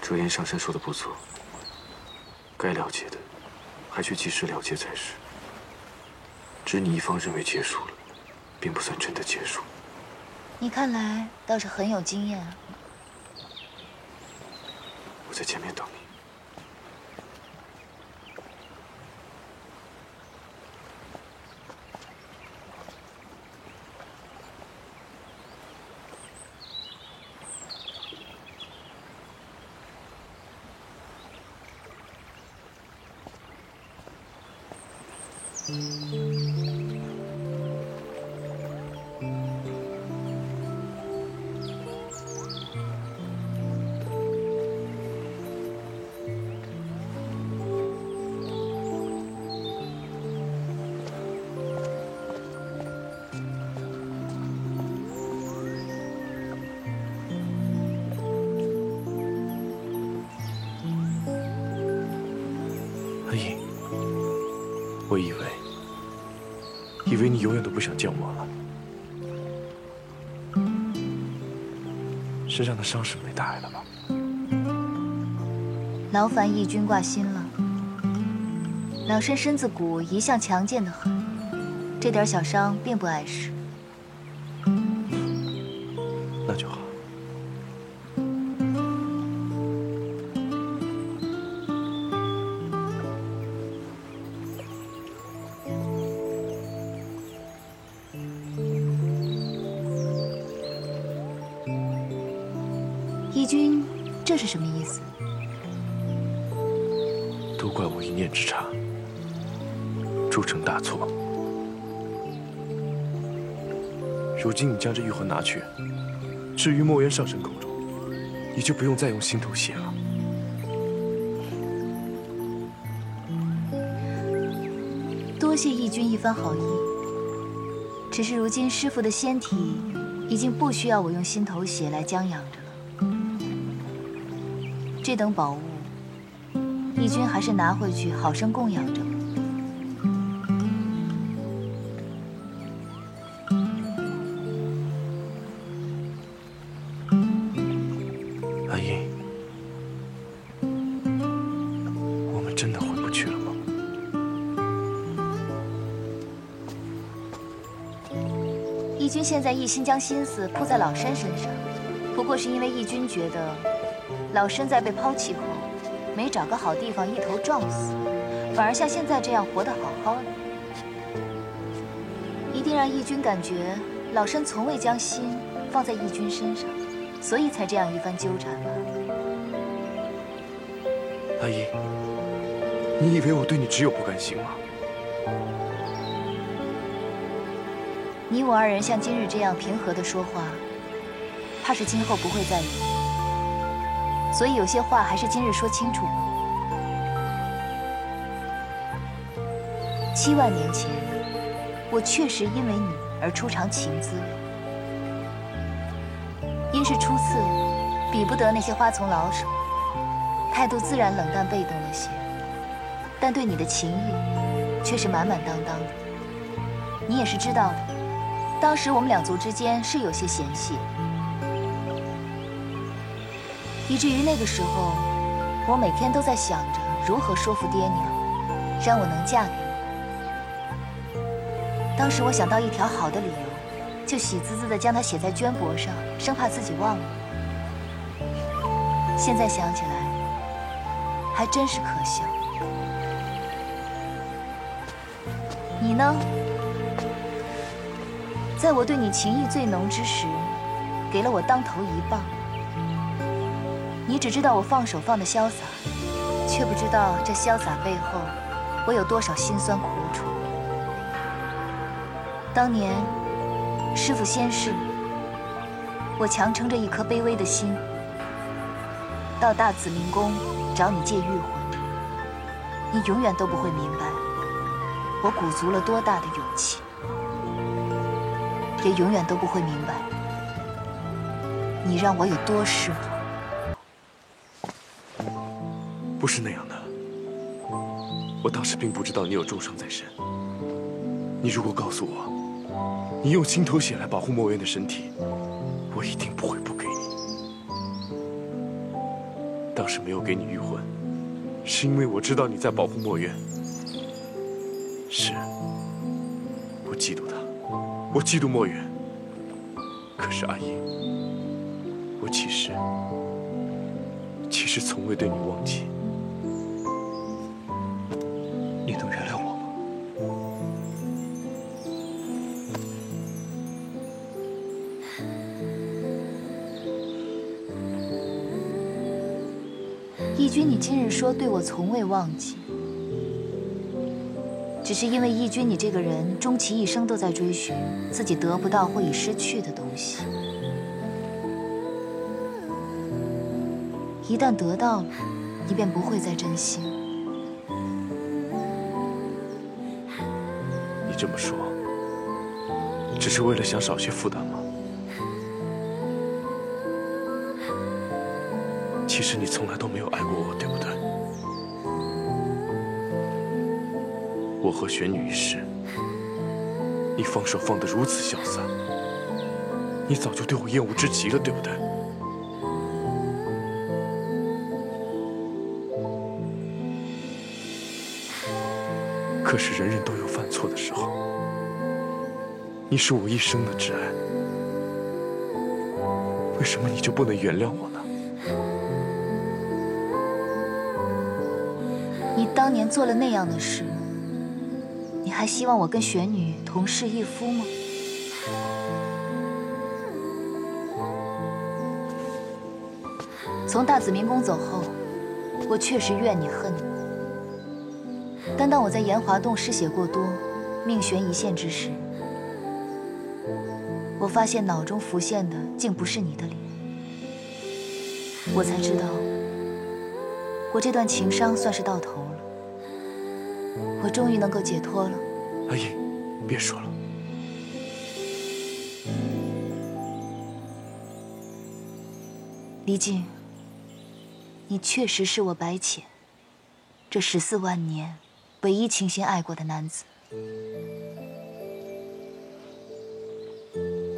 卓言上山说的不错，该了结的，还需及时了结才是。只你一方认为结束了，并不算真的结束。你看来倒是很有经验啊。我在前面等你。 安影，我以为你永远都不想见我了。身上的伤是没大碍了吧？劳烦义军挂心了。老身身子骨一向强健得很，这点小伤并不碍事。那就好。 义军，这是什么意思？都怪我一念之差，铸成大错。如今你将这玉环拿去，置于墨渊上神口中，你就不用再用心头血了。多谢义军一番好意。只是如今师父的仙体已经不需要我用心头血来将养着了。 这等宝物，义军还是拿回去好生供养着吧。安英，我们真的回不去了吗？义军现在一心将心思扑在老身身上，不过是因为义军觉得。 老身在被抛弃后，没找个好地方一头撞死，反而像现在这样活得好好的。一定让义军感觉老身从未将心放在义军身上，所以才这样一番纠缠吧。阿姨，你以为我对你只有不甘心吗？你我二人像今日这样平和地说话，怕是今后不会再有。 所以有些话还是今日说清楚吧。7万年前，我确实因为你而出尝情滋。因是初次，比不得那些花丛老手，态度自然冷淡被动了些，但对你的情谊却是满满当当的。你也是知道的，当时我们两族之间是有些嫌隙。 以至于那个时候，我每天都在想着如何说服爹娘，让我能嫁给你。当时我想到一条好的理由，就喜滋滋地将它写在绢帛上，生怕自己忘了。现在想起来，还真是可笑。你呢？在我对你情意最浓之时，给了我当头一棒。 你只知道我放手放得潇洒，却不知道这潇洒背后，我有多少辛酸苦楚。当年师父仙逝，我强撑着一颗卑微的心，到大紫明宫找你借玉魂。你永远都不会明白，我鼓足了多大的勇气，也永远都不会明白，你让我有多失望。 不是那样的，我当时并不知道你有重伤在身。你如果告诉我，你用心头血来保护墨渊的身体，我一定不会不给你。当当时没有给你御魂，是因为我知道你在保护墨渊。是，我嫉妒他，我嫉妒墨渊。可是阿英，我其实从未对你忘记。你能原谅我吗？义军，你今日说对我从未忘记，只是因为义军你这个人终其一生都在追寻自己得不到或已失去的东西，一旦得到了，你便不会再珍惜了。你这么说，只是为了想少些负担吗？其实你从来都没有爱过我，对不对？我和玄女一世，你放手放得如此潇洒，你早就对我厌恶至极了，对不对？可是人人都有犯错的时候，你是我一生的挚爱，为什么你就不能原谅我呢？你当年做了那样的事，你还希望我跟玄女同室一夫吗？从大紫明宫走后，我确实怨你恨你。但当我在炎华洞失血过多，命悬一线之时，我发现脑中浮现的竟不是你的脸，我才知道，我这段情伤算是到头了，我终于能够解脱了。阿英，别说了。离静，你确实是我白浅这14万年唯一倾心爱过的男子。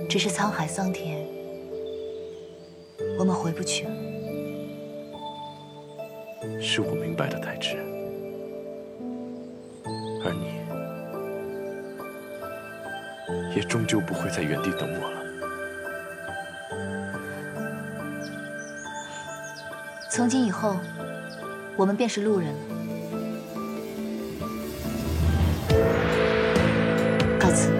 只是沧海桑田，我们回不去了。是我明白的太迟，而你也终究不会在原地等我了。从今以后，我们便是路人了。告辞。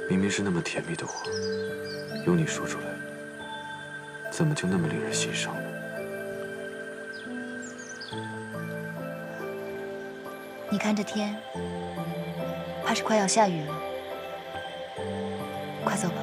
明明是那么甜蜜的话，由你说出来，怎么就那么令人心伤呢？你看这天，怕是快要下雨了，快走吧。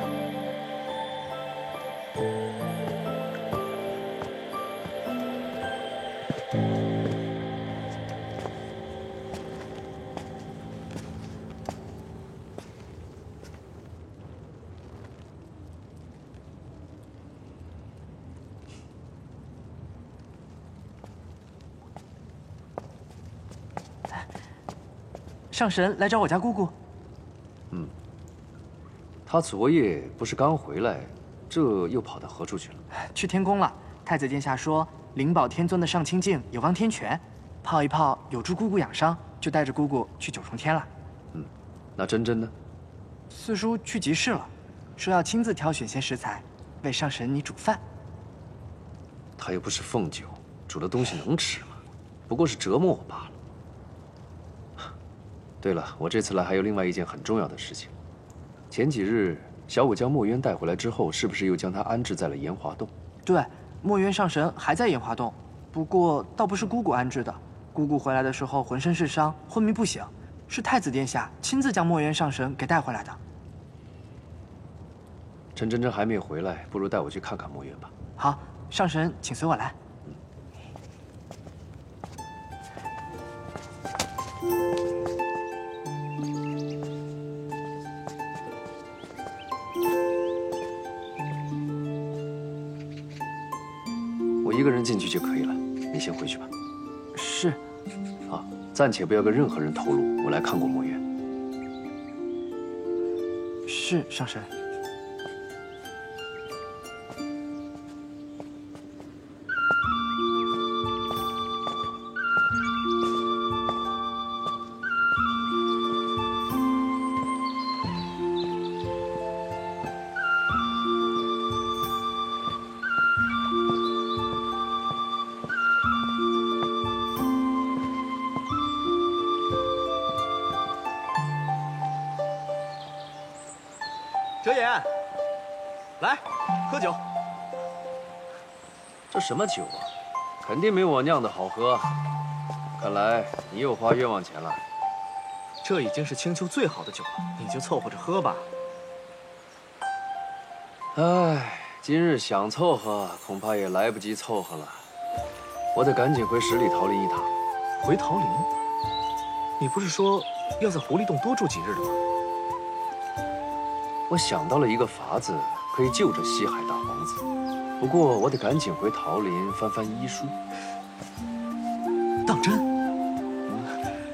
上神来找我家姑姑。他昨夜不是刚回来，这又跑到何处去了？去天宫了。太子殿下说，灵宝天尊的上清镜有望天泉，泡一泡有助姑姑养伤，就带着姑姑去九重天了。那真真呢？四叔去集市了，说要亲自挑选些食材，为上神你煮饭。他又不是凤九，煮的东西能吃吗？不过是折磨我罢了。对了，我这次来还有另外一件很重要的事情。前几日小五将墨渊带回来之后，是不是又将他安置在了炎华洞？对，墨渊上神还在炎华洞，不过倒不是姑姑安置的。姑姑回来的时候浑身是伤，昏迷不醒，是太子殿下亲自将墨渊上神给带回来的。趁真真还没回来，不如带我去看看墨渊吧。好，上神，请随我来。我一个人进去就可以了，你先回去吧。是。啊，暂且不要跟任何人透露我来看过墨渊。是，上神。哲言，来喝酒。这什么酒啊？肯定没我酿的好喝。看来你又花冤枉钱了。这已经是青丘最好的酒了，你就凑合着喝吧。唉，今日想凑合，恐怕也来不及凑合了。我得赶紧回十里桃林一趟。回桃林？你不是说要在狐狸洞多住几日的吗？我想到了一个法子，可以救这西海大皇子。不过我得赶紧回桃林翻翻医书。当真？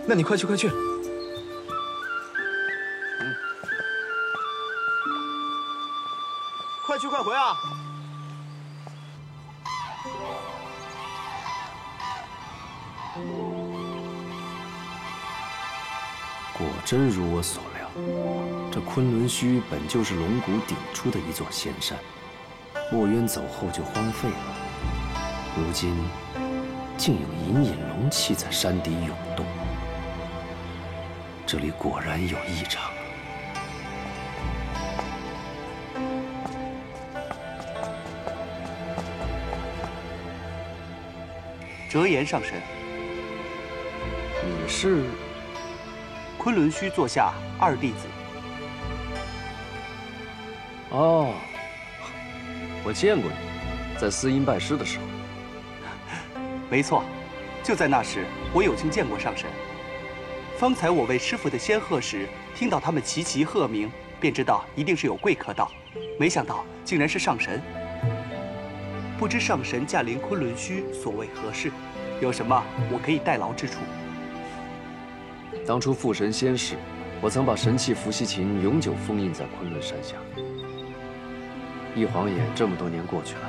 那你快去快去。快去快回啊！果真如我所料，这昆仑虚本就是龙骨顶出的一座仙山，墨渊走后就荒废了，如今竟有隐隐龙气在山底涌动，这里果然有异常。折颜上神，你是？昆仑虚座下二弟子。哦，我见过你，在司阴拜师的时候。没错，就在那时，我有幸见过上神。方才我喂师傅的仙鹤时，听到他们齐齐鹤鸣，便知道一定是有贵客到，没想到竟然是上神。不知上神驾临昆仑虚所为何事？有什么我可以代劳之处？当初父神仙逝，我曾把神器伏羲琴永久封印在昆仑山下。一晃眼这么多年过去了，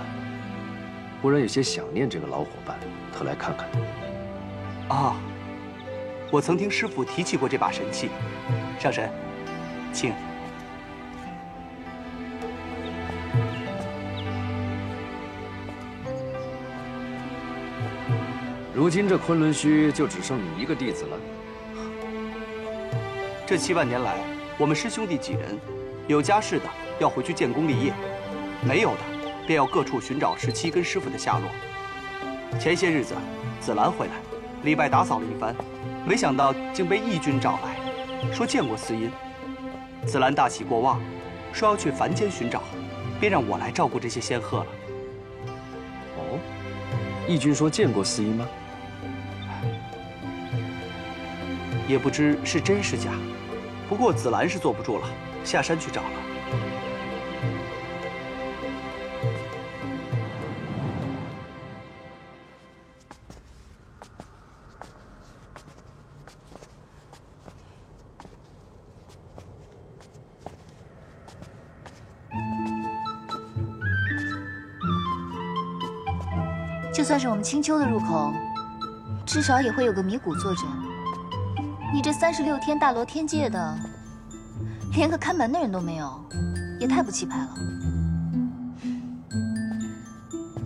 忽然有些想念这个老伙伴，特来看看他。啊，我曾听师父提起过这把神器。上神，请。如今这昆仑虚就只剩你一个弟子了。这7万年来，我们师兄弟几人，有家室的要回去建功立业，没有的便要各处寻找17跟师傅的下落。前些日子，紫兰回来，礼拜打扫了一番，没想到竟被义军找来，说见过司阴。紫兰大喜过望，说要去凡间寻找，便让我来照顾这些仙鹤了。哦，义军说见过司阴吗？也不知是真是假，不过紫兰是坐不住了，下山去找了。就算是我们青丘的入口，至少也会有个迷谷坐镇。你这36天大罗天界的，连个看门的人都没有，也太不气派了。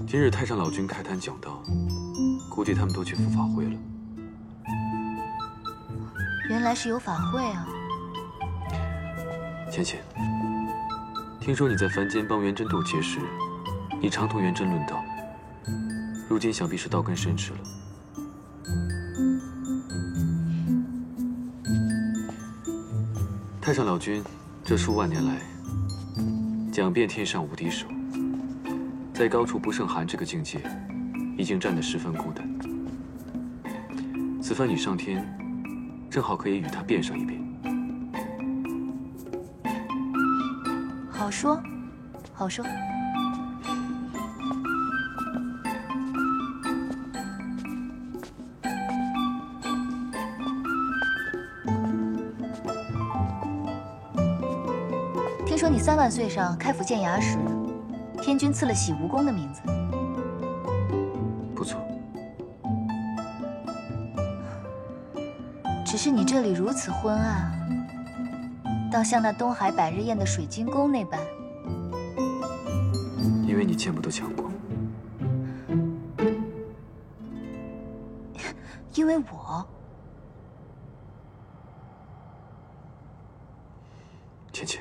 今日太上老君开坛讲道，估计他们都去赴法会了。原来是有法会啊！浅浅，听说你在凡间帮元真斗劫时，你常同元真论道，如今想必是道根深驰了。太上老君这数万年来，讲遍天上无敌手，在高处不胜寒这个境界，已经站得十分孤单。此番你上天，正好可以与他辩上一辩。好说，好说。听说你3万岁上开府建衙时，天君赐了洗蜈蚣的名字。不错。只是你这里如此昏暗，倒像那东海百日宴的水晶宫那般。因为你见不得强光。因为我。芊芊。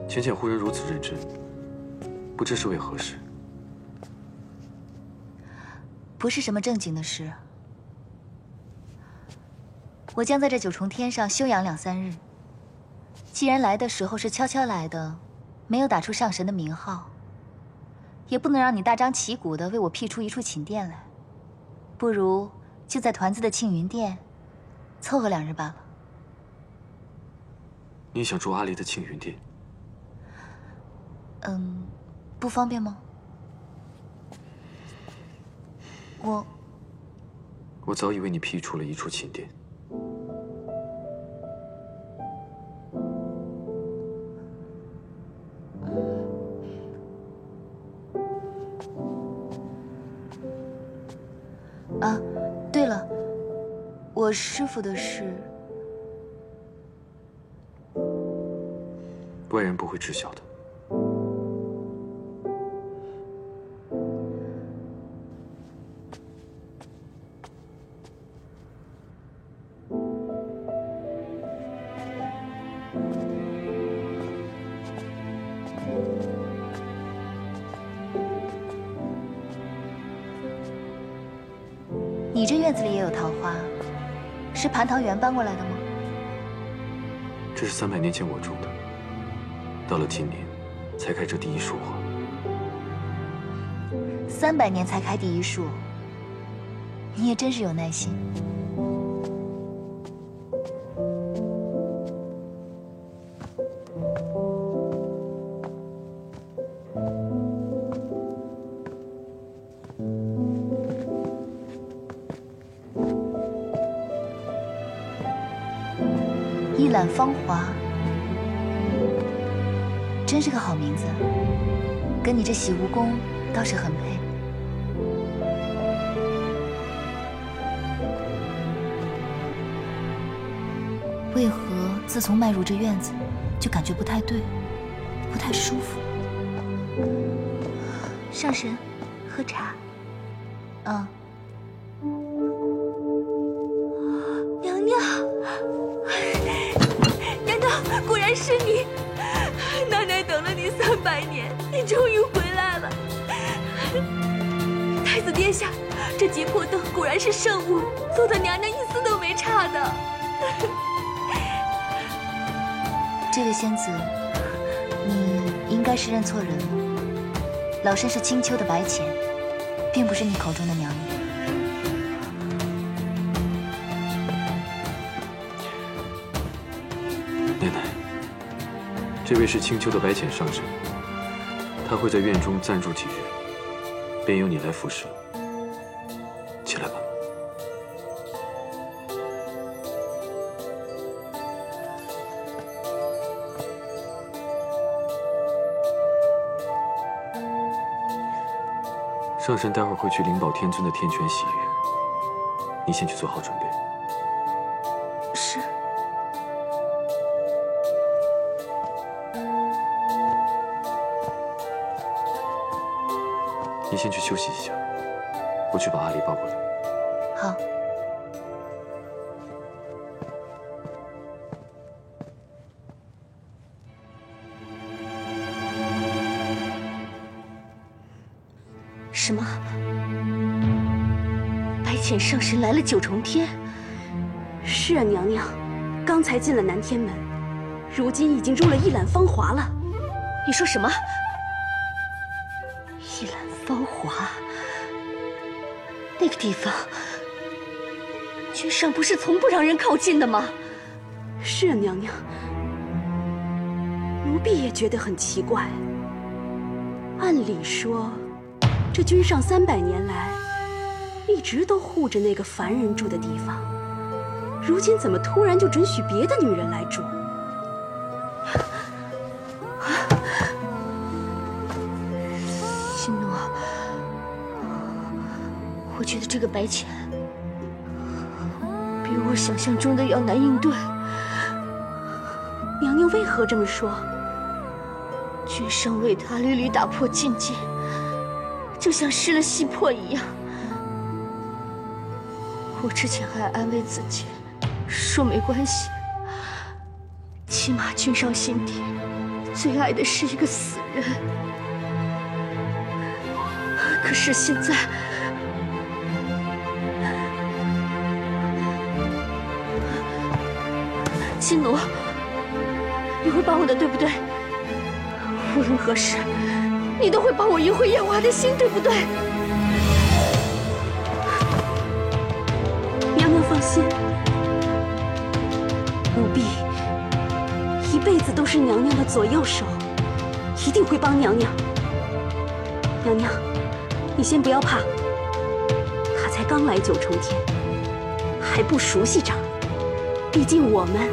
芊芊忽然如此认真，不知是为何事？不是什么正经的事。我将在这九重天上休养2、3日。既然来的时候是悄悄来的，没有打出上神的名号，也不能让你大张旗鼓的为我辟出一处寝殿来。不如就在团子的庆云殿凑合2日罢了。你想住阿离的庆云殿？不方便吗？我早已为你辟出了一处寝殿。啊，对了，我师父的事，外人不会知晓的。你这院子里也有桃花，是蟠桃园搬过来的吗？这是300年前我种的，到了今年才开这第一束花。300年才开第一束，你也真是有耐心。一览芳华，真是个好名字，跟你这洗蜈蚣倒是很配。为何自从迈入这院子，就感觉不太对，不太舒服？上神，喝茶。嗯。娘娘，难道果然是你？奶奶等了你300年，你终于回来了。太子殿下，这结魄灯果然是圣物，做的娘娘一丝都没差的。这位仙子，你应该是认错人了。老身是青丘的白浅，并不是你口中的娘娘。奶奶，这位是青丘的白浅上神，他会在院中暂住几日，便由你来服侍了。起来吧。上神待会儿会去灵宝天尊的天泉洗浴，你先去做好准备。是。你先去休息一下，我去把阿离抱过来。好。什么？白浅上神来了九重天？是啊，娘娘，刚才进了南天门，如今已经入了一览芳华了。你说什么？一览芳华？那个地方，君上不是从不让人靠近的吗？是啊，娘娘。奴婢也觉得很奇怪。按理说，这君上300年来，一直都护着那个凡人住的地方，如今怎么突然就准许别的女人来住？心诺，我觉得这个白浅比我想象中的要难应对。娘娘为何这么说？君上为他屡屡打破禁忌，就像失了心魄一样。我之前还安慰自己，说没关系，起码君上心底最爱的是一个死人。可是现在，心奴，你会帮我的，对不对？无论何时，你都会帮我赢回夜华的心，对不对？娘娘放心，奴婢一辈子都是娘娘的左右手，一定会帮娘娘。娘娘，你先不要怕，他才刚来九重天，还不熟悉这儿。毕竟我们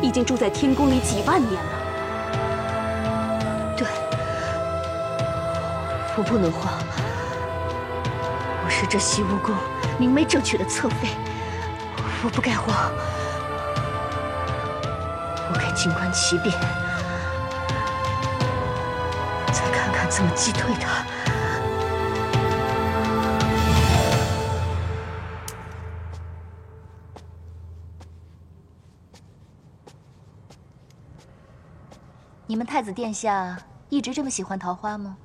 已经住在天宫里几万年了。对，我不能慌。我是这西梧宫明媒正娶的侧妃，我不该慌。我该静观其变，再看看怎么击退他。你们太子殿下一直这么喜欢桃花吗？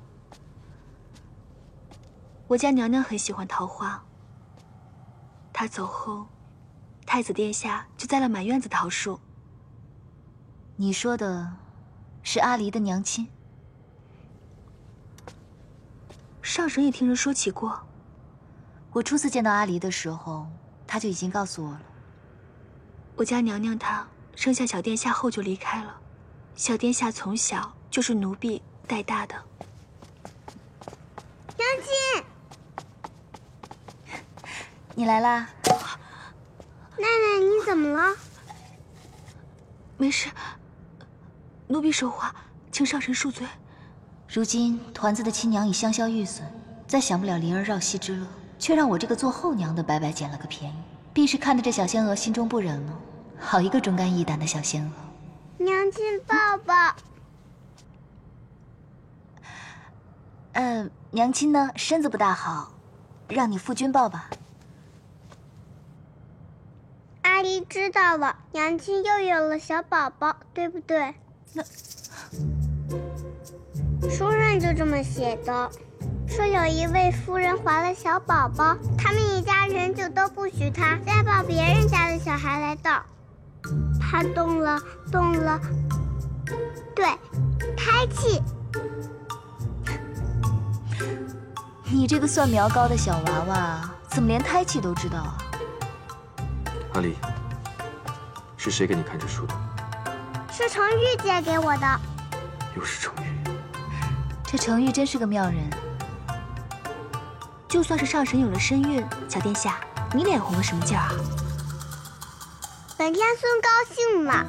我家娘娘很喜欢桃花。她走后，太子殿下就栽了满院子桃树。你说的是阿离的娘亲？上神也听人说起过。我初次见到阿离的时候，他就已经告诉我了。我家娘娘她生下小殿下后就离开了。小殿下从小就是奴婢带大的。娘亲，你来啦！奶奶，你怎么了？没事，奴婢说话，请上神恕罪。如今团子的亲娘已香消玉损，再享不了灵儿绕膝之乐，却让我这个做后娘的白白捡了个便宜，必是看得这小仙娥心中不忍了。好一个忠肝义胆的小仙娥。娘亲抱抱。娘亲呢身子不大好，让你夫君抱吧。阿离知道了，娘亲又有了小宝宝，对不对？书上就这么写的，说有一位夫人怀了小宝宝，他们一家人就都不许她再抱别人家的小孩来抱，怕动了，对，胎气。你这个算苗高的小娃娃，怎么连胎气都知道啊？阿离，是谁给你看这书的？是程昱借给我的。又是程昱。这程昱真是个妙人。就算是上神有了身孕，小殿下，你脸红个什么劲儿啊？本天孙高兴了，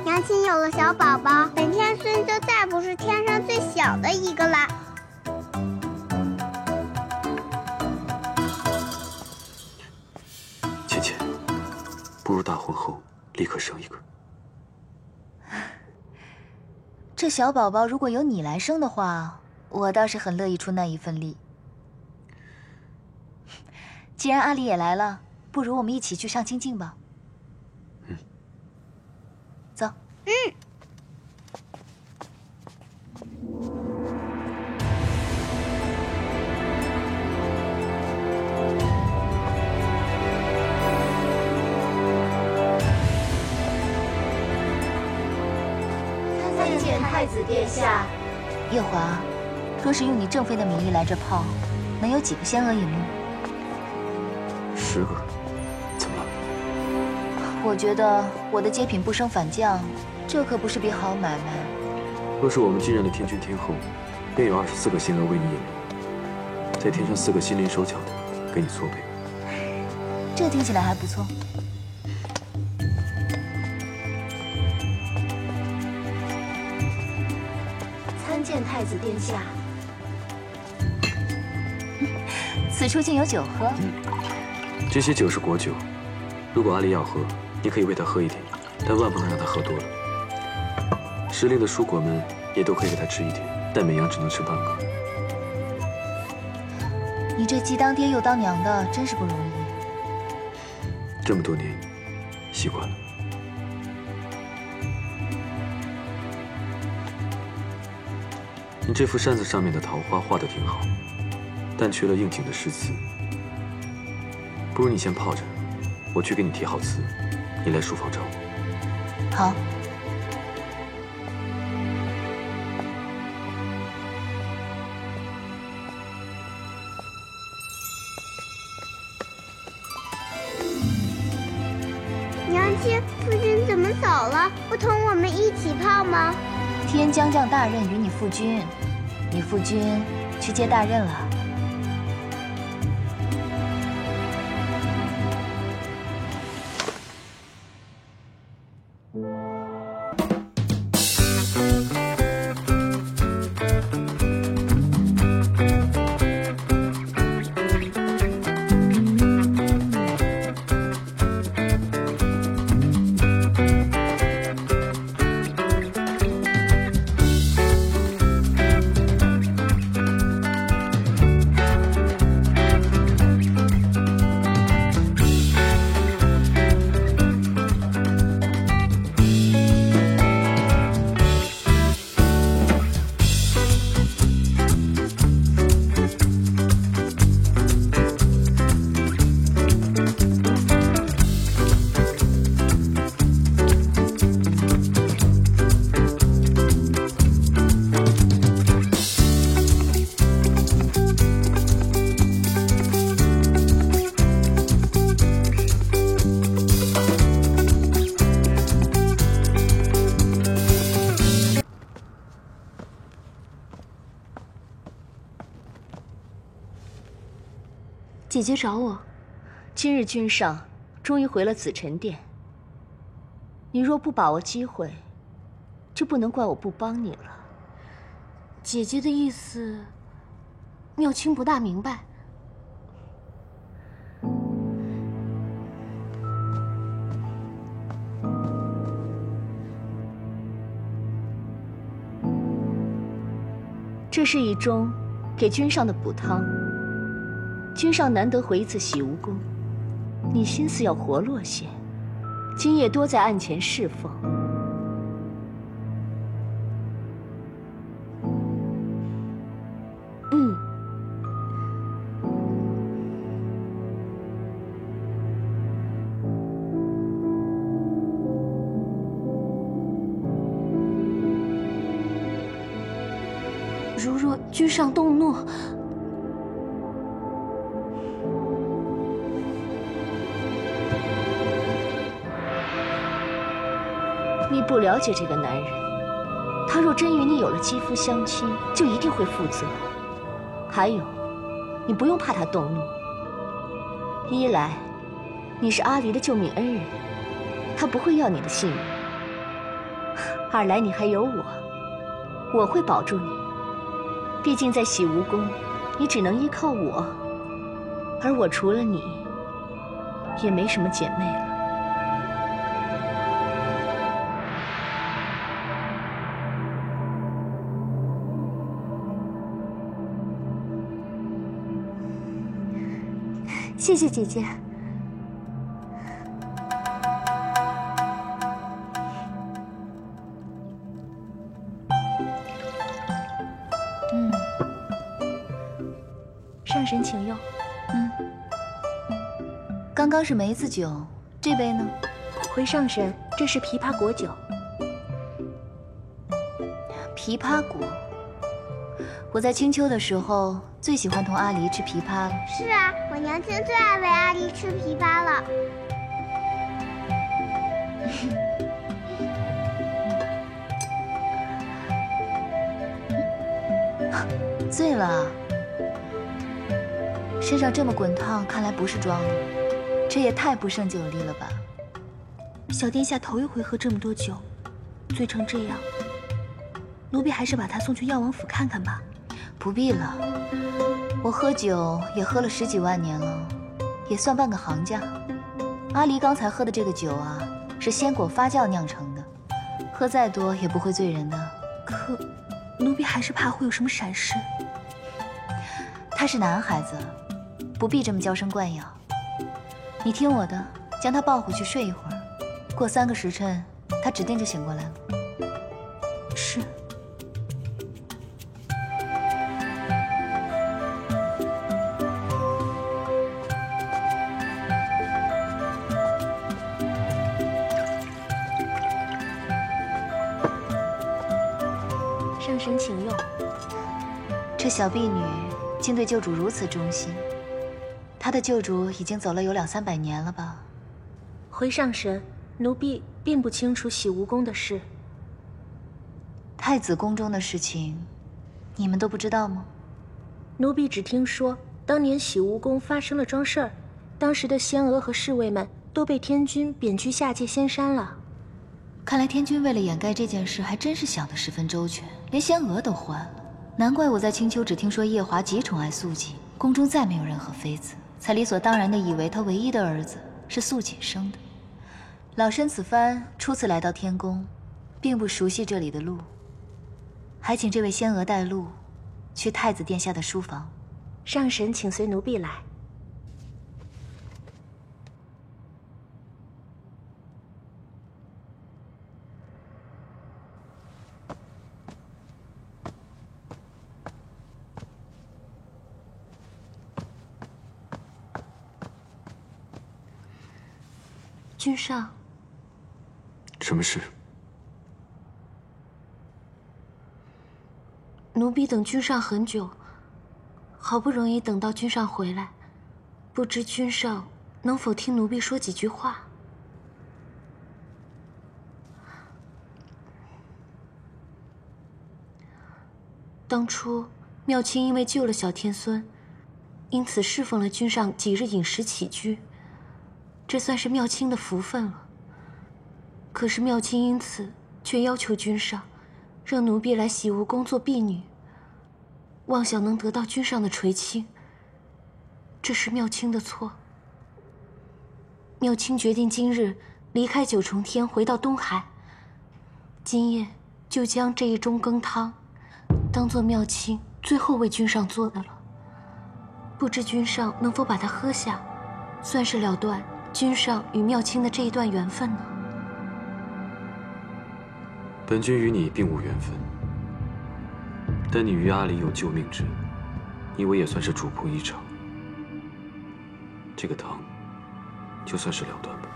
娘亲有了小宝宝，本天孙就再不是天上最小的一个啦。倩倩，不如大婚后立刻生一个。这小宝宝如果由你来生的话，我倒是很乐意出那一份力。既然阿离也来了，不如我们一起去上清境吧。走。参见太子殿下。夜华，若是用你正妃的名义来这泡，能有几个仙娥引路？10个，怎么了？我觉得我的接品不升反降，这可不是笔好买卖。若是我们继任了天君天后，便有24个仙娥为你引路，再添上4个心灵手巧的，给你搓背。这听起来还不错。参见太子殿下。此处竟有酒喝。这些酒是国酒，如果阿离要喝，你可以喂他喝一点，但万不能让他喝多了。时令的蔬果们也都可以给他吃一点，但每样只能吃半个。你这既当爹又当娘的，真是不容易。这么多年，习惯了。你这幅扇子上面的桃花画得挺好，但缺了应景的诗词。不如你先泡着，我去给你提好词，你来书房找我。好。娘亲，夫君怎么走了？不同我们一起泡吗？天将降大任于你夫君，你夫君去接大任了。姐姐找我，今日君上终于回了紫宸殿。你若不把握机会，就不能怪我不帮你了。姐姐的意思，妙清不大明白。这是一盅给君上的补汤。君上难得回一次洗无宫，你心思要活络些，今夜多在案前侍奉。如若君上动怒，你不了解这个男人，他若真与你有了肌肤相亲，就一定会负责。还有，你不用怕他动怒。一来，你是阿离的救命恩人，他不会要你的性命；二来，你还有我会保住你。毕竟在洗无宫，你只能依靠我，而我除了你，也没什么姐妹了。谢谢姐姐。上神请用。刚刚是梅子酒，这杯呢？回上神，这是枇杷果酒。枇杷果，我在青丘的时候最喜欢同阿离吃枇杷了。是啊，我娘亲最爱喂阿离吃枇杷了。醉了，身上这么滚烫，看来不是装的，这也太不胜酒力了吧？小殿下头一回喝这么多酒，醉成这样，奴婢还是把他送去药王府看看吧。不必了，我喝酒也喝了10几万年了，也算半个行家。阿离刚才喝的这个酒啊，是鲜果发酵酿成的，喝再多也不会醉人的。可，奴婢还是怕会有什么闪失。他是男孩子，不必这么娇生惯养。你听我的，将他抱回去睡一会儿，过3个时辰，他指定就醒过来了。是。上神请用。这小婢女竟对救主如此忠心，她的救主已经走了有2、300年了吧？回上神，奴婢并不清楚洗无宫的事。太子宫中的事情，你们都不知道吗？奴婢只听说当年洗无宫发生了桩事儿，当时的仙娥和侍卫们都被天君贬居下界仙山了。看来天君为了掩盖这件事，还真是想得十分周全，连仙娥都换了。难怪我在青丘只听说夜华极宠爱素锦，宫中再没有任何妃子，才理所当然地以为他唯一的儿子是素锦生的。老身此番初次来到天宫，并不熟悉这里的路，还请这位仙娥带路，去太子殿下的书房。上神请随奴婢来。君上，什么事？奴婢等君上很久，好不容易等到君上回来，不知君上能否听奴婢说几句话？当初妙清因为救了小天孙，因此侍奉了君上几日饮食起居。这算是妙清的福分了。可是妙清因此却要求君上，让奴婢来洗无宫做婢女，妄想能得到君上的垂青。这是妙清的错。妙清决定今日离开九重天，回到东海。今夜就将这一盅羹汤，当作妙清最后为君上做的了。不知君上能否把它喝下，算是了断君上与妙清的这一段缘分呢？本君与你并无缘分，但你与阿离有救命之恩，你我也算是主仆一场。这个汤，就算是了断吧。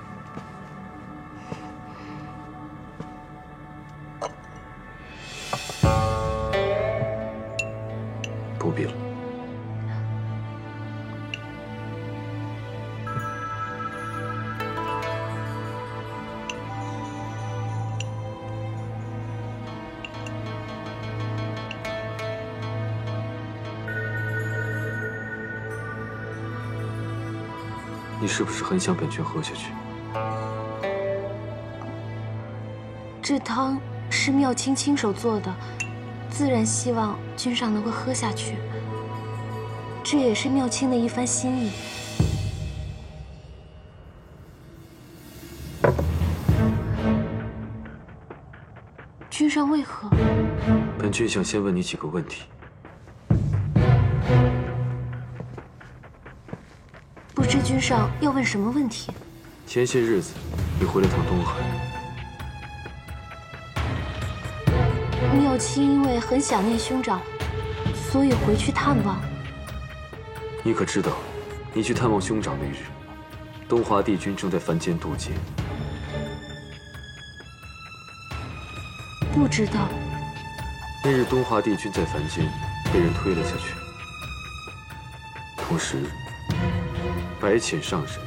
不必了。你是不是很想本君喝下去？这汤是妙清亲手做的，自然希望君上能够喝下去。这也是妙清的一番心意。君上为何？本君想先问你几个问题。不知君上要问什么问题？前些日子，你回了趟东海。妙清因为很想念兄长，所以回去探望。你可知道，你去探望兄长那日，东华帝君正在凡间渡劫。不知道。那日东华帝君在凡间被人推了下去，同时白浅上神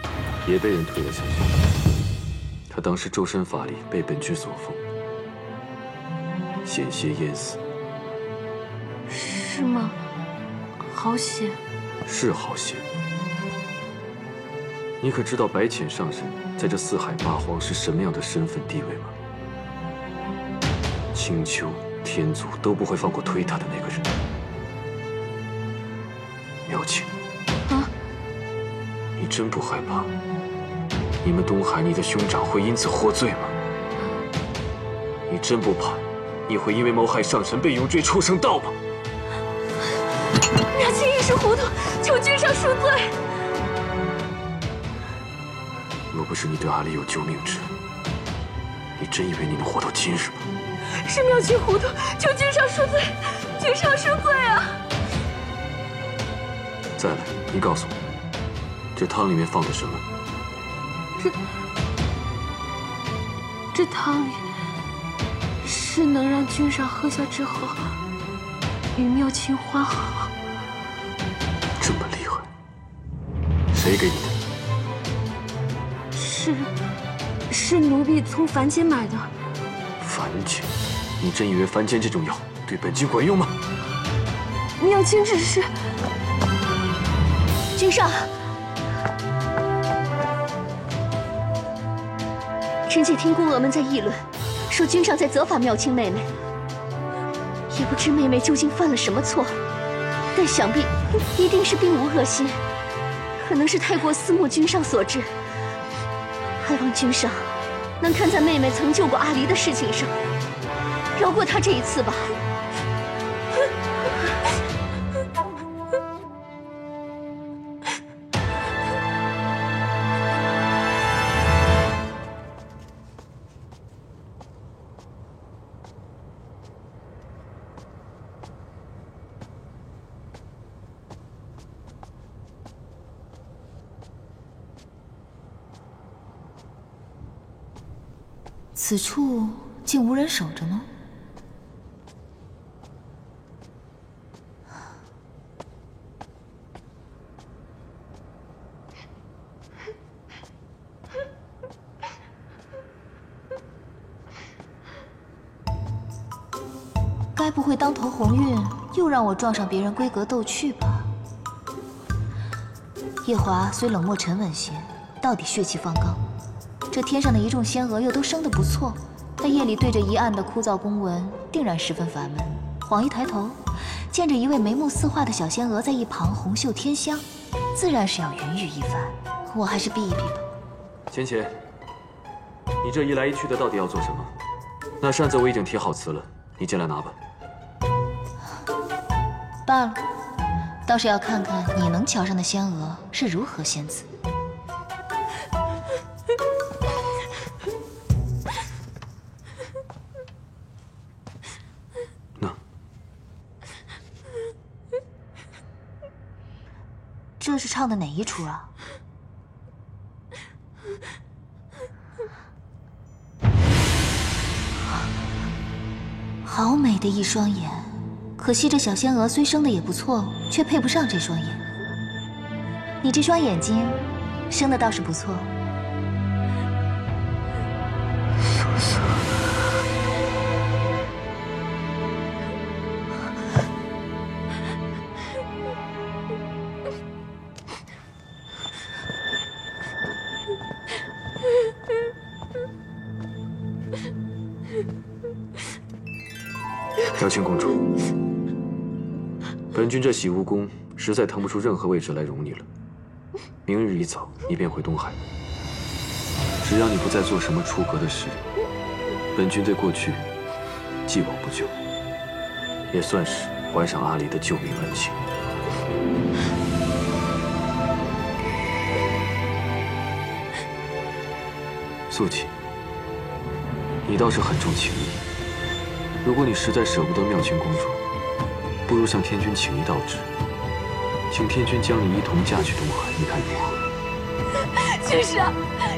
也被人推了下去。他当时周身法力被本君所封，险些淹死。是吗？好险。是好险。你可知道白浅上神在这四海八荒是什么样的身份地位吗？青丘、天族都不会放过推他的那个人。妙清，啊，你真不害怕你们东海你的兄长会因此获罪吗？你真不怕你会因为谋害上神被永坠畜生道吗？妙清一时糊涂，求君上恕罪。若不是你对阿离有救命之恩，你真以为你能活到今日吗？是妙清糊涂，求君上恕罪，君上恕罪啊！再来，你告诉我，这汤里面放的什么？这汤里是能让君上喝下之后与妙清欢好。这么厉害，谁给你的？是奴婢从凡间买的。凡间？你真以为凡间这种药对本君管用吗？妙清只是……君上，臣妾听宫娥们在议论，说君上在责罚妙清妹妹，也不知妹妹究竟犯了什么错，但想必一定是并无恶心，可能是太过思慕君上所致。还望君上能看在妹妹曾救过阿离的事情上，饶过她这一次吧。此处竟无人守着吗？该不会当头鸿运又让我撞上别人闺阁斗趣吧？夜华虽冷漠沉稳些，到底血气方刚。这天上的一众仙娥又都生得不错，他夜里对着一案的枯燥公文，定然十分烦闷。晃一抬头，见着一位眉目似画的小仙娥在一旁红袖添香，自然是要云雨一番。我还是避一避吧。浅浅，你这一来一去的到底要做什么？那扇子我已经提好词了，你进来拿吧。罢了，倒是要看看你能桥上的仙娥是如何仙子。那这是唱的哪一出啊？好美的一双眼，可惜这小仙娥虽生的也不错，却配不上这双眼。你这双眼睛，生的倒是不错。苏苏，妙清公主，本君这洗梧宫实在腾不出任何位置来容你了。明日一早，你便回东海。只要你不再做什么出格的事，本君对过去既往不咎，也算是还上阿离的救命恩情。素锦，你倒是很重情义。如果你实在舍不得妙清公主，不如向天君请一道旨，请天君将你一同嫁去东海，你看如何？君上，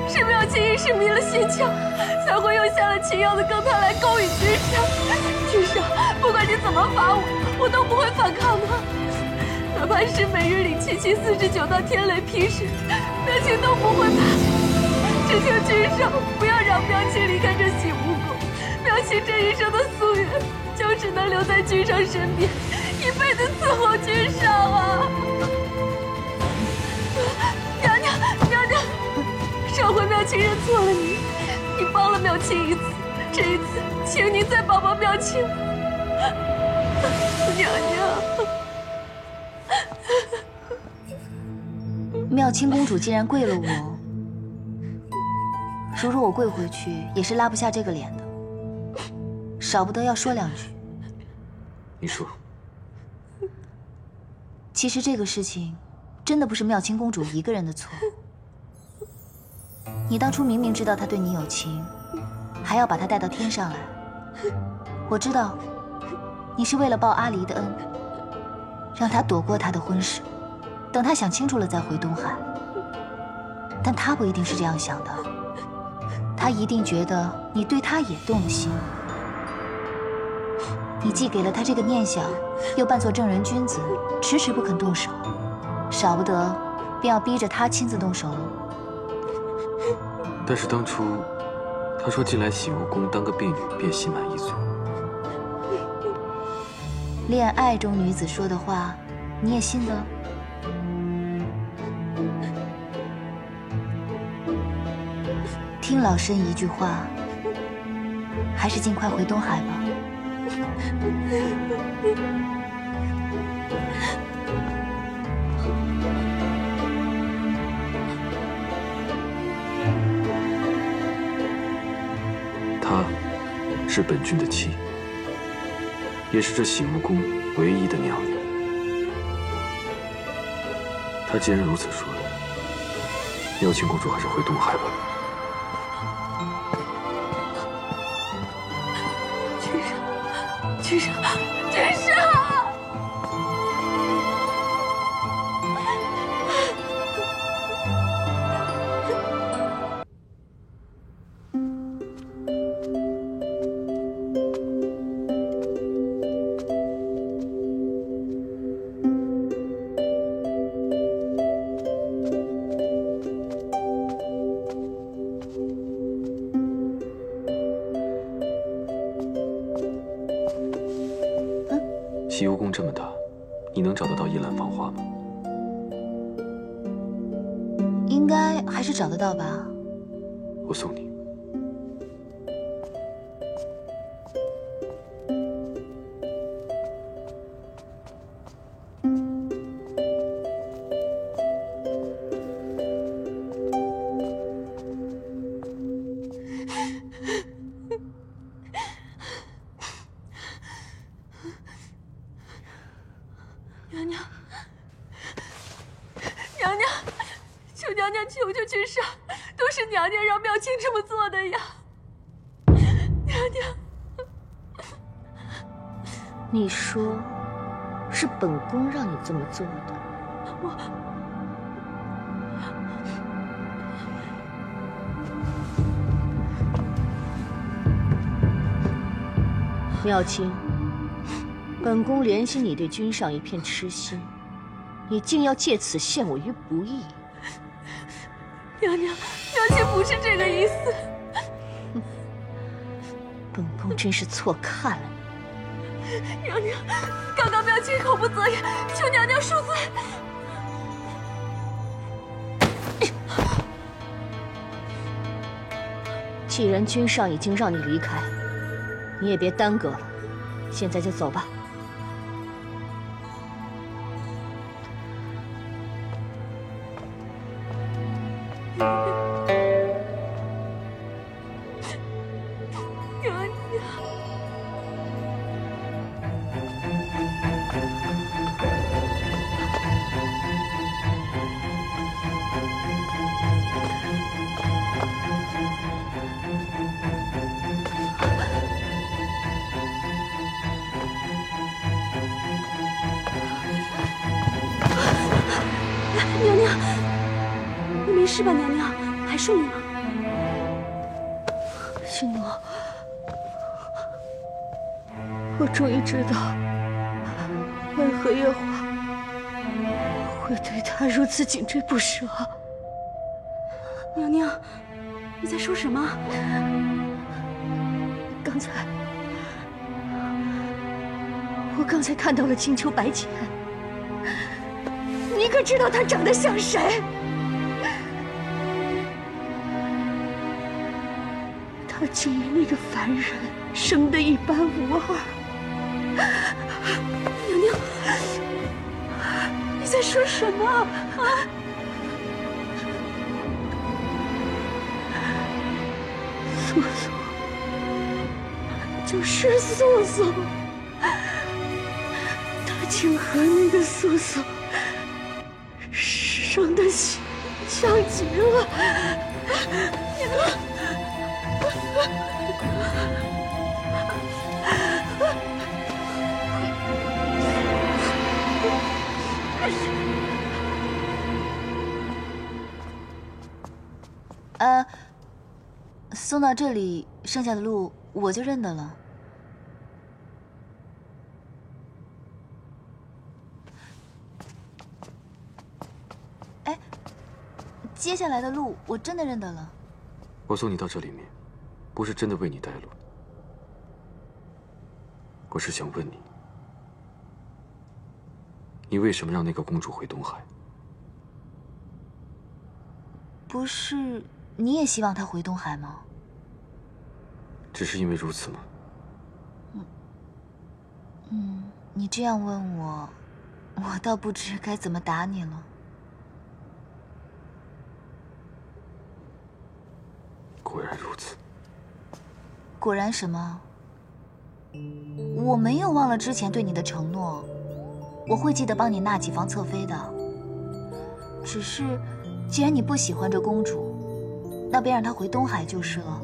是妙清一时迷了心窍，才会用下了秦瑶的羹汤来勾引君上。君上，不管你怎么罚我，我都不会反抗的。哪怕是每日里7七49到天雷劈石，妙清都不会怕。只求君上不要让妙清离开这洗梧宫。妙清这一生的夙愿，就只能留在君上身边，一辈子伺候君上啊！娘娘，娘娘，上回妙清认错了你，你帮了妙清一次，这一次，请您再帮帮妙清吧，娘娘。妙清公主既然跪了我，如若我跪回去，也是拉不下这个脸的。少不得要说两句。你说。其实这个事情，真的不是妙清公主一个人的错。你当初明明知道她对你有情，还要把她带到天上来。我知道，你是为了报阿离的恩，让她躲过他的婚事，等她想清楚了再回东海。但她不一定是这样想的，她一定觉得你对她也动了心。你既给了他这个念想，又扮作正人君子，迟迟不肯动手，少不得便要逼着他亲自动手喽。但是当初他说进来洗梧宫当个婢女便心满意足。恋爱中女子说的话，你也信的？听老身一句话，还是尽快回东海吧。她是本君的妻，也是这洗梧宫唯一的娘娘。她既然如此说，妙清公主还是回东海吧。君上，君上！洗梧宫这么大，你能找得到一兰芳花吗？应该还是找得到吧。我送你。娘娘，求娘娘求求君上，都是娘娘让妙清这么做的呀！娘娘，你说是本宫让你这么做的？妙清，本宫怜惜你对君上一片痴心，你竟要借此陷我于不义。娘娘，妙清不是这个意思。本宫真是错看了你。娘娘，刚刚妙清口不择言，求娘娘恕罪。既然君上已经让你离开，你也别耽搁了，现在就走吧。娘娘，你没事吧？娘娘，还顺利吗？星诺，我终于知道，为何夜华会对他如此紧追不舍。娘娘，你在说什么？我刚才看到了青丘白浅。你可知道他长得像谁？他竟与那个凡人生得一般无二。娘娘，你在说什么啊？素素，就是素素，他竟和那个素素生得像极了。送到这里，剩下的路我就认得了。哎，接下来的路我真的认得了。我送你到这里面，不是真的为你带路，我是想问你，你为什么让那个公主回东海？不是你也希望她回东海吗？只是因为如此吗？你这样问我，我倒不知该怎么答你了。果然如此。果然什么？我没有忘了之前对你的承诺，我会记得帮你纳几房侧妃的。只是，既然你不喜欢这公主，那便让她回东海就是了。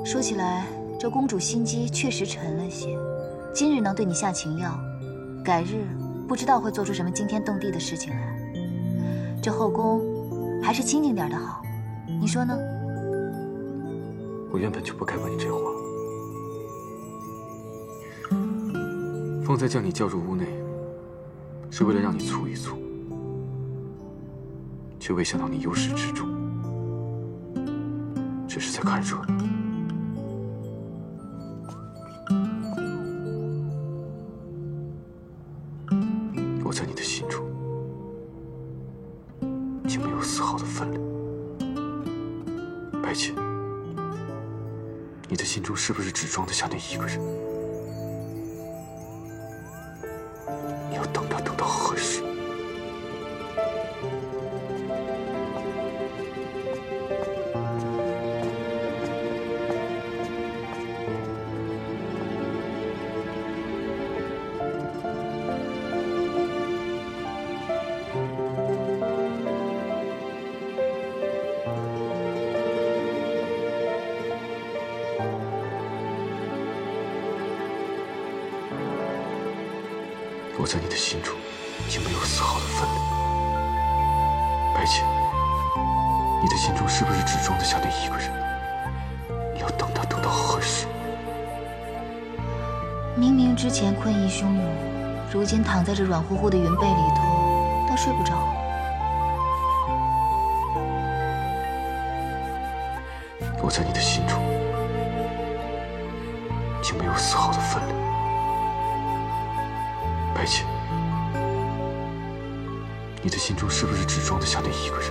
说起来，这公主心机确实沉了些，今日能对你下情药，改日不知道会做出什么惊天动地的事情来。这后宫还是清静点的好，你说呢？我原本就不该问你这话。方才将你叫入屋内，是为了让你促一促，却未想到你由始至终只是在看热闹。我在你的心中竟没有丝毫的分量。白浅，你的心中是不是只装得下那一个人？你要等他等到何时？我在你的心中竟没有丝毫的分量。白浅，你的心中是不是只装得下那一个人？你要等他等到何时？明明之前困意汹涌，如今躺在这软乎乎的云被里头，倒睡不着。我在你的心中竟没有丝毫的分量。白浅，你的心中是不是只装得下那一个人？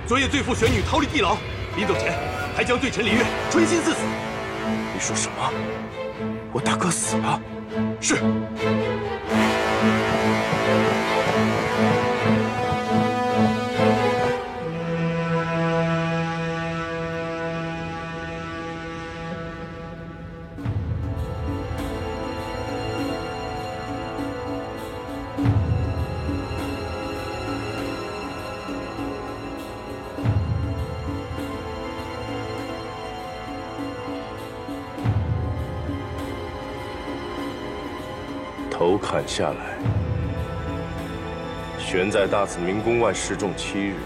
昨夜罪妇玄女逃离地牢，临走前还将罪臣李月春心似死。你说什么？我大哥死了？是。头砍下来，悬在大慈明宫外示众7日，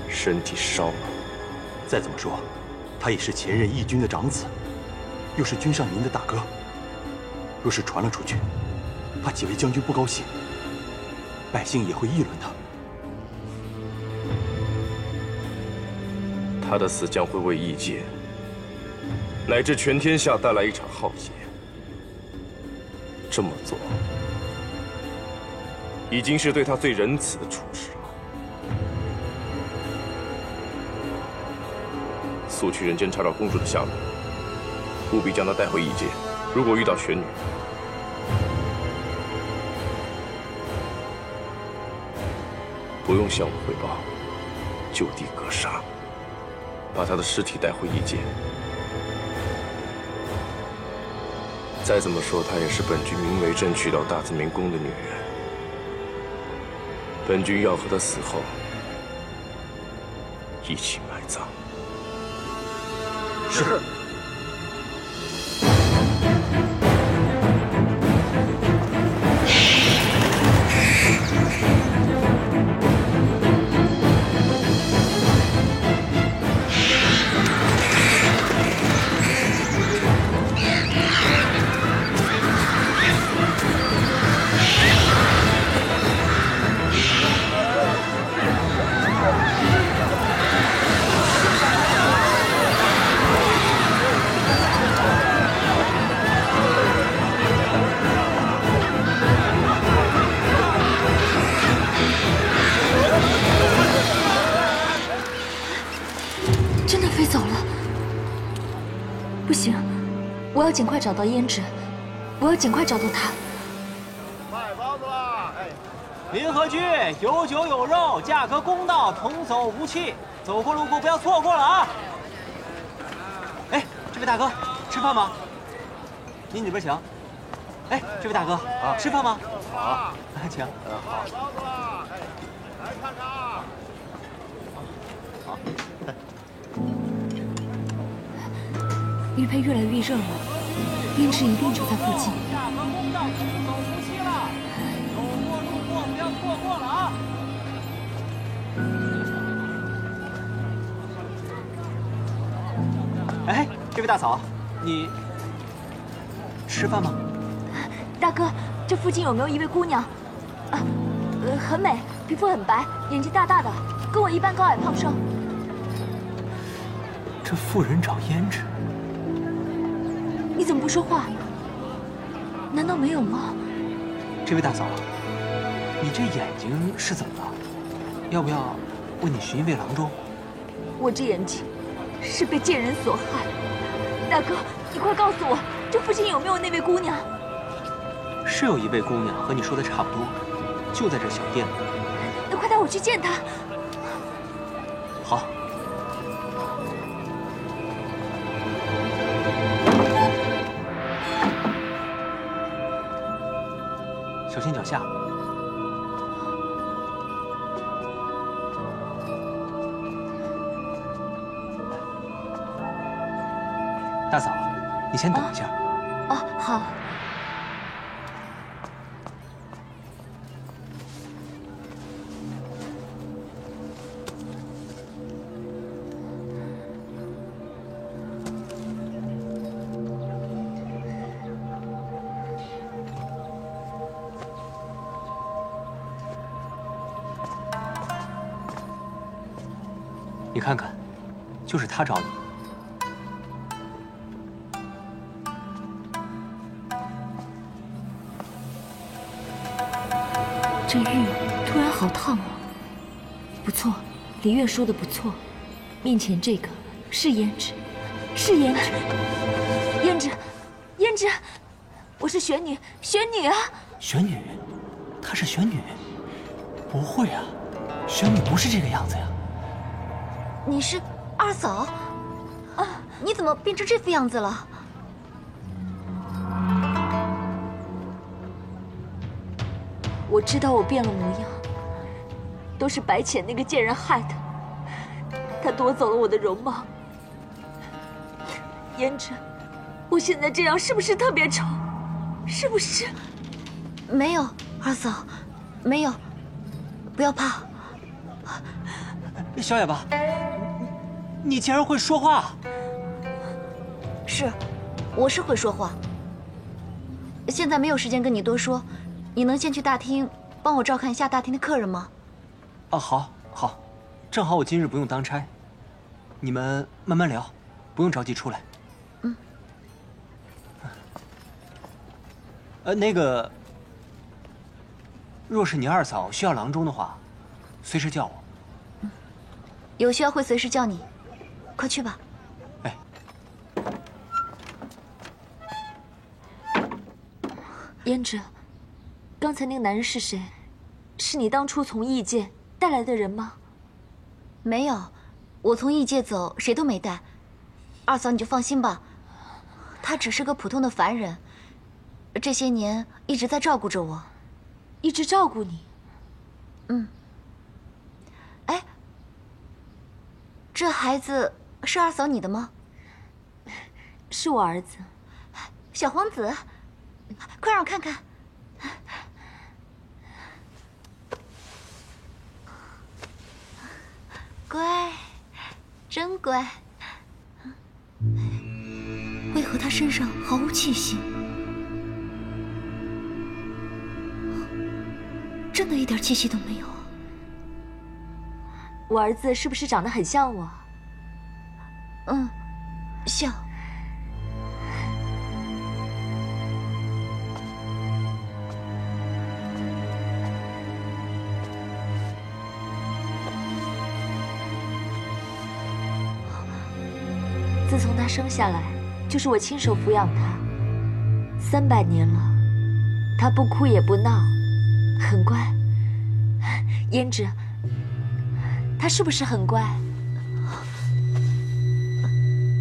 身体烧了。再怎么说，他也是前任义军的长子，又是君上您的大哥。若是传了出去，怕几位将军不高兴，百姓也会议论他。他的死将会为异界乃至全天下带来一场浩劫。这么做，已经是对他最仁慈的处事了。速去人间查找公主的下落，务必将她带回异界。如果遇到玄女，不用向我汇报，就地格杀，把她的尸体带回异界，再怎么说，她也是本君明为朕娶到大紫明宫的女人。本君要和她死后一起埋葬。是。我要尽快找到胭脂，我要尽快找到她。卖包子啦！哎，临河居有酒有肉，价格公道，童叟无欺。走过路过不要错过了啊！哎，这位大哥，吃饭吗？您里边请。哎，这位大哥，吃饭吗？好，请。好。卖包子啦！哎，来看看啊！好。玉佩越来越热了，胭脂一定就在附近。价格公道，童叟无欺了。走过路过不要错过了啊！哎，这位大嫂，你吃饭吗？大哥，这附近有没有一位姑娘？很美，皮肤很白，眼睛大大的，跟我一般高矮胖瘦。这妇人找胭脂。你怎么不说话？难道没有吗？这位大嫂，你这眼睛是怎么了？要不要为你寻一位郎中？我这眼睛是被贱人所害。大哥，你快告诉我，这附近有没有那位姑娘？是有一位姑娘和你说的差不多，就在这小店里。那快带我去见她。好。小心脚下。大嫂，你先等一下。哦，好。你看看，就是他找你。这玉突然好烫哦。不错，李月说的不错，面前这个是胭脂，是胭脂。胭脂，胭脂，我是玄女，玄女啊！玄女，她是玄女？不会啊，玄女不是这个样子呀。你是二嫂？啊，你怎么变成这副样子了？我知道我变了模样，都是白浅那个贱人害的。他夺走了我的容貌。胭脂，我现在这样是不是特别丑？是不是？没有，二嫂，没有，不要怕。小哑巴，你竟然会说话！是，我是会说话。现在没有时间跟你多说，你能先去大厅帮我照看一下大厅的客人吗？啊，好，好，正好我今日不用当差，你们慢慢聊，不用着急出来。嗯。那个，若是你二嫂需要郎中的话，随时叫我。有需要会随时叫你，快去吧。哎，胭脂，刚才那个男人是谁？是你当初从异界带来的人吗？没有，我从异界走，谁都没带。二嫂你就放心吧，他只是个普通的凡人，这些年一直在照顾着我，一直照顾你。哎，这孩子是二嫂你的吗？是我儿子，小皇子，快让我看看。乖，真乖。为何他身上毫无气息？真的一点气息都没有。我儿子是不是长得很像我？像。自从他生下来，就是我亲手抚养他，300年了，他不哭也不闹，很乖。胭脂，他是不是很乖？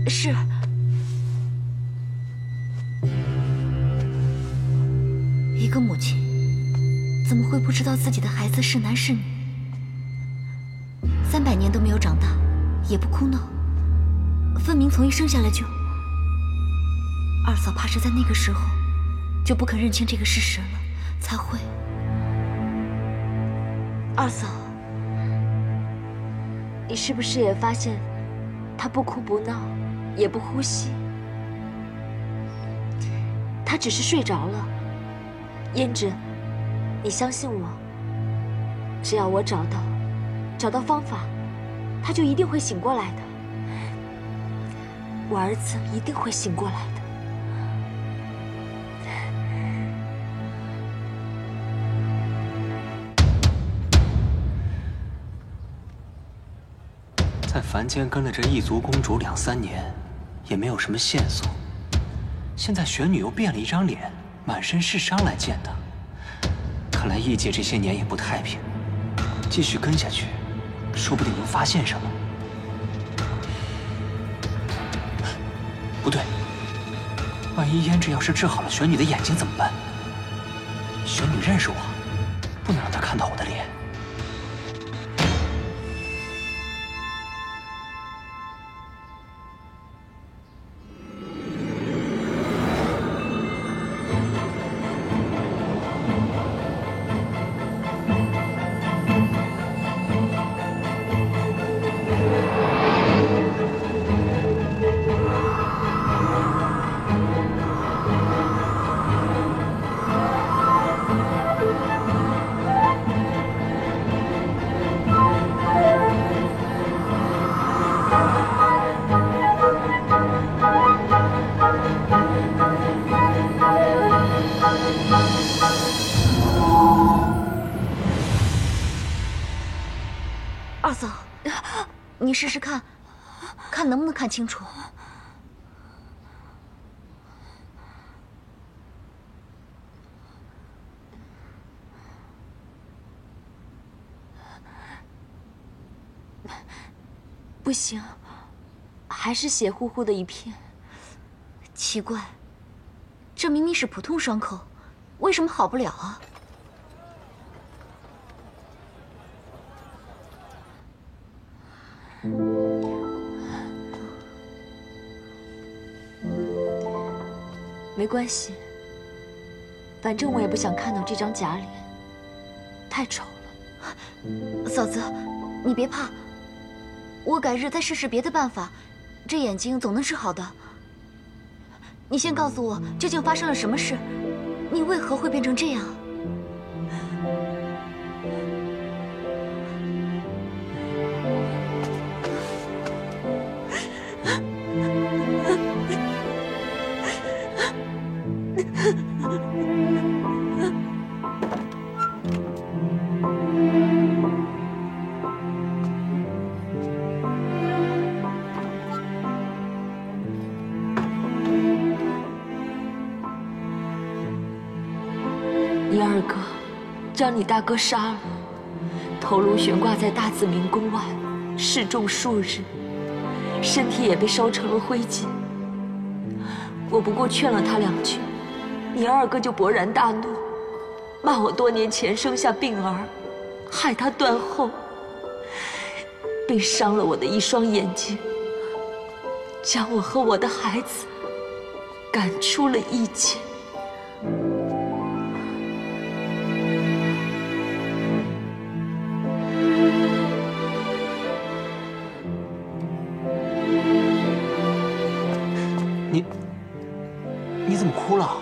是。一个母亲怎么会不知道自己的孩子是男是女？300年都没有长大，也不哭闹，分明从一生下来就……二嫂怕是在那个时候就不肯认清这个事实了，才会……二嫂，你是不是也发现，他不哭不闹，也不呼吸？他只是睡着了。胭脂，你相信我，只要我找到方法，他就一定会醒过来的。我儿子一定会醒过来的。在凡间跟了这异族公主2、3年，也没有什么线索。现在玄女又变了一张脸，满身是伤来见他。看来异界这些年也不太平，继续跟下去，说不定能发现什么。不对，万一胭脂要是治好了玄女的眼睛怎么办？玄女认识我，不能让她看到我的脸。二嫂，你试试看，看能不能看清楚。不行，还是血乎乎的一片。奇怪，这明明是普通伤口，为什么好不了啊？没关系，反正我也不想看到这张假脸，太丑了。嫂子，你别怕，我改日再试试别的办法，这眼睛总能治好的。你先告诉我，究竟发生了什么事？你为何会变成这样？你二哥将你大哥杀了，头颅悬挂在大紫明宫外，示众数日，身体也被烧成了灰烬。我不过劝了他2句，你二哥就勃然大怒，骂我多年前生下病儿，害他断后，并伤了我的一双眼睛，将我和我的孩子赶出了异界。你怎么哭了？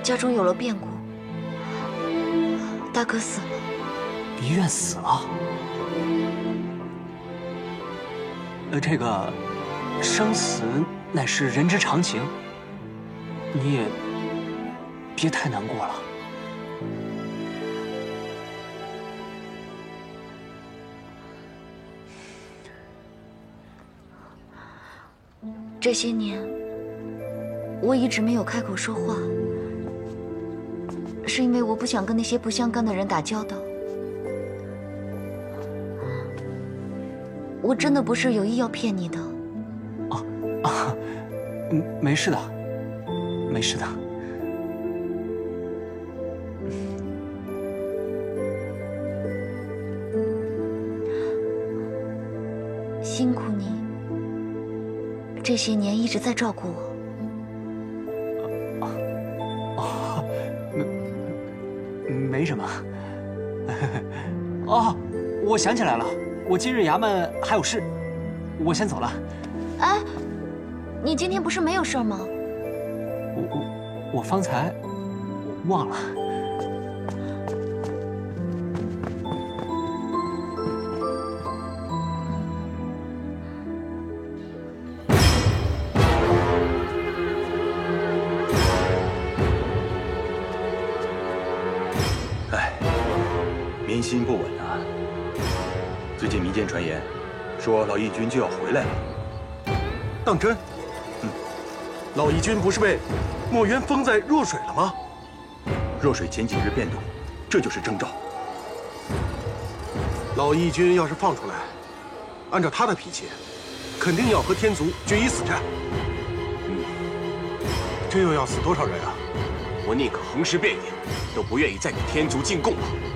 家中有了变故，大哥死了。离院死了？这个生死乃是人之常情，你也别太难过了。这些年，我一直没有开口说话，是因为我不想跟那些不相干的人打交道。我真的不是有意要骗你的。没事的，没事的。辛苦你这些年一直在照顾我。没什么。哦，我想起来了，我今日衙门还有事，我先走了。哎，你今天不是没有事吗？我方才忘了。民心不稳啊！最近民间传言，说老义军就要回来了。当真？老义军不是被墨渊封在弱水了吗？弱水前几日变动，这就是征兆。老义军要是放出来，按照他的脾气，肯定要和天族决一死战。这又要死多少人啊？我宁可横尸遍野，都不愿意再给天族进贡了。